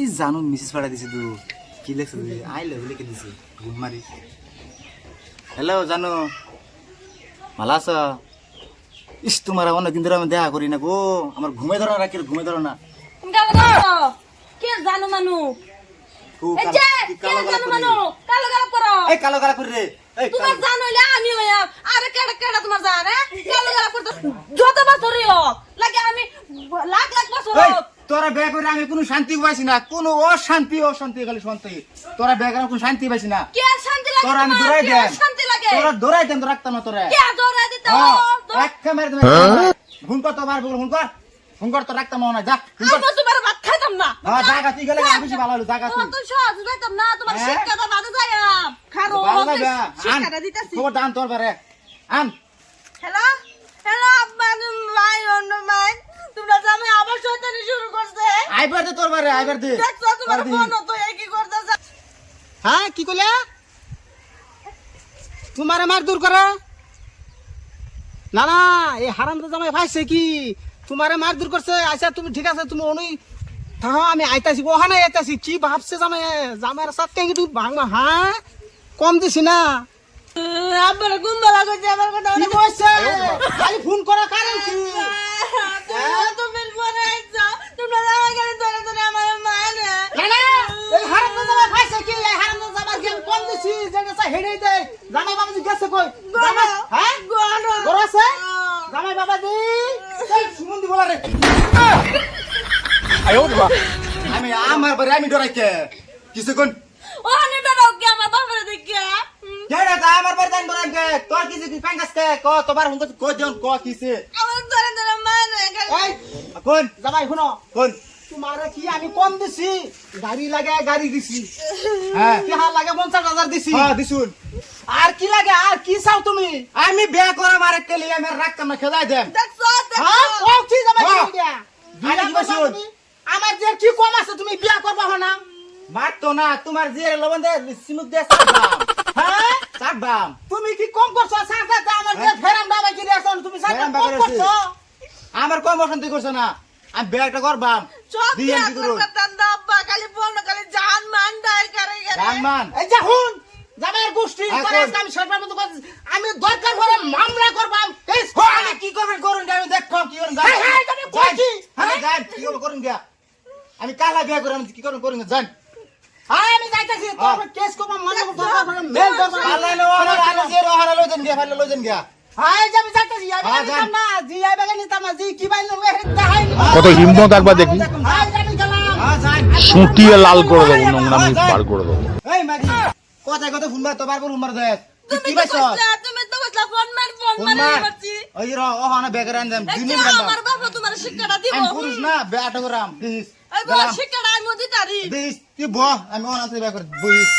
এই জানো মেসেজ পাঠা দিছে তো কি লেখছে আই লাভ লিখে দিছে ঘুম মারি। হ্যালো জানো, ভালো আছো? ইস তোমার অনেকদিন ধরে আমি দেখা করি না গো, আমার ঘুমে ধরো না, ঘুমে ধরো না। কে জানো মানু খুব এই যে কি কে কালো জানো কালো মানু কালো কালো করো এই কালো কালো করে রে। এই তোমার জানো হইলে আমি হইয়া আরে কেডা কেডা তোমার জানে কালো কালো করতে যত বছরই হোক লাগে আমি লাখ লাখ বছর এই হোক তোরা বেয়া করে আমি কোনো শান্তি পাইছি না, কোনো অশান্তি খালি শান্তি। তোরা বেয়া করে কোনো শান্তি পাইছি না। কে শান্তি লাগে তোরা আমি তোমার? দৌড়াই কে দেন, শান্তি লাগে তোরা দৌড়াই দেন, তোরা রাখতাম না তোরা। কে দৌড়াই দিতে এক ক্যামেরা তুমি ফোন কর, তো বার ফোন কর তো রাখতাম না। যা ফোন কর। আমি তোমার ভাত খাইতাম না হ্যাঁ জায়গা তুই গেলে বেশি ভালো হলো, জায়গা তুই তো সহজ যাইতাম না তোমার হ্যাঁ? শিক্ষাটা বাদে যায় খারো ভালো যাবে। শিক্ষাটা দিতেছি খবর দান তোর বারে আন। হ্যালো হ্যালো আব্বানু ভাই অন্য ভাই তোমরা জামে আবার শয়তানি শুরু করছে আইবার দে তোর বারে, আইবার দে। দেখছো তোমার ফোন তো কি করতেছে হ্যাঁ কি কইলে তোমার মার দূর করে না না এই হারামদা জামাই পাইছে কি তোমারে মার দূর করছে। আচ্ছা তুমি ঠিক আছে তুমি অনুই থাকো, আমি আইতাছি ওখানে আইতাছি। কি ভাবছে জামাই জামাইয়ের সাথে কি তুমি ভাঙবা? হ্যাঁ কম দিছি না আব্বার গুন্ডা কইছে আমার কথা কি কইছে খালি ফোন করা কারণ কি? তুমি পরে আইছো তোমরা জামা গেলে ধরে ধরে আমার মারে না না এই হারামদা জামাই পাইছে কি? এই হারামদা জামাই কি আমি কম দিছি যেটা চাই হেডেই দেয়। জামাই বাবাজি গেছে কই? জামাই হ্যাঁ গড় গড় আছে জামাই বাবাজি এই সুমন দি বলা রে। আমি আমার বারে আমি ডরাইকে কিছু কোন ও নেটা রোকে আমার বাবারে দেখিয়া কেডা তা আমার বারে জান ডরাইকে তোর কিছু কি পাঙ্গাস কে ক তোবার হুন কো জন ক কিছে আমার ধরে ধরে মারে এই কোন জামাই শুনো কোন তোমারে কি আমি কম দিছি? গাড়ি লাগে গাড়ি দিছি, হ্যাঁ কি হাল লাগে 50,000 দিছি। হ্যাঁ দিছুন। আর কি লাগে আর কি চাও তুমি? আমি বিয়া করা মারে তেলি আমি রাখতাম না, খেদাই দেন। দেখছো হ্যাঁ ও কি জামাই হ্যাঁ। কি দিয়া আরে কি বলছুন? আমার যে কি কম আছে তুমি বিয়া করবা না? মারতো না, তোমার যে লবণ দে সিমুক দে সাবাম হ্যাঁ সাবাম। তুমি কি কম করছো? সাথে আমার যে ফেরাম দাবাই কি দিয়েছো তুমি সাথে ফেরাম কম দাবাই করছো? আমার কম অশান্তি করছে না, আমি বিয়াটা করবাম। সব দিয়ে বিয়া কি করুন করবে তান্দা আব্বা খালি বল খালি জান মান ডাই করে গেলে রানমান এই যে হুন জামাইয়ের গোষ্ঠী হ্যাঁ, করে কোন? আমি সরকার মতো আমি দরকার করে মামলা করবাম। এই ও আমি কি করবেন করুন আমি দেখো কি করুন হ্যাঁ, হ্যাঁ, এটা আমি কইছি। হ্যাঁ যান কি করুন গিয়া আমি কালা বিয়া করে আমি কি করুন করুন যান। হ্যাঁ আমি যাইতাছি তোর কেস করব মনে করব মেল করব। পাল্লা লো আমার আলো যে রহারা লইছেন গিয়া পাল্লা লইছেন গিয়া। হ্যাঁ যে আমি যাইতাছি আমি হ্যাঁ, নিতাম যান। না জি আইবে নিতাম না জি কি বাইলো দেখাই কত হিম্মত একবার দেখি, হ্যাঁ আমি গেলাম। হ্যাঁ যান। সুটিয়ে লাল করে দেবো, নোংরামি বার করে দেবো। এই মাগি কথা কথা ফোন মার তো বারবার ফোন মার দে তুই কি তুমি পাইছ তুমি তো বসলা ফোন মার ফোন মার মারছি ওই র ও হানা বেগার আনদাম এই দুনিয়া যে গান্দাম আমার বাবা তোমার শিক্ষাটা দিব আমি পুরুষ না বেটা করাম প্লিজ এই বল শিক্ষাটা আমি দিতারি প্লিজ তুই ব আমি অনাতে বেগার বইস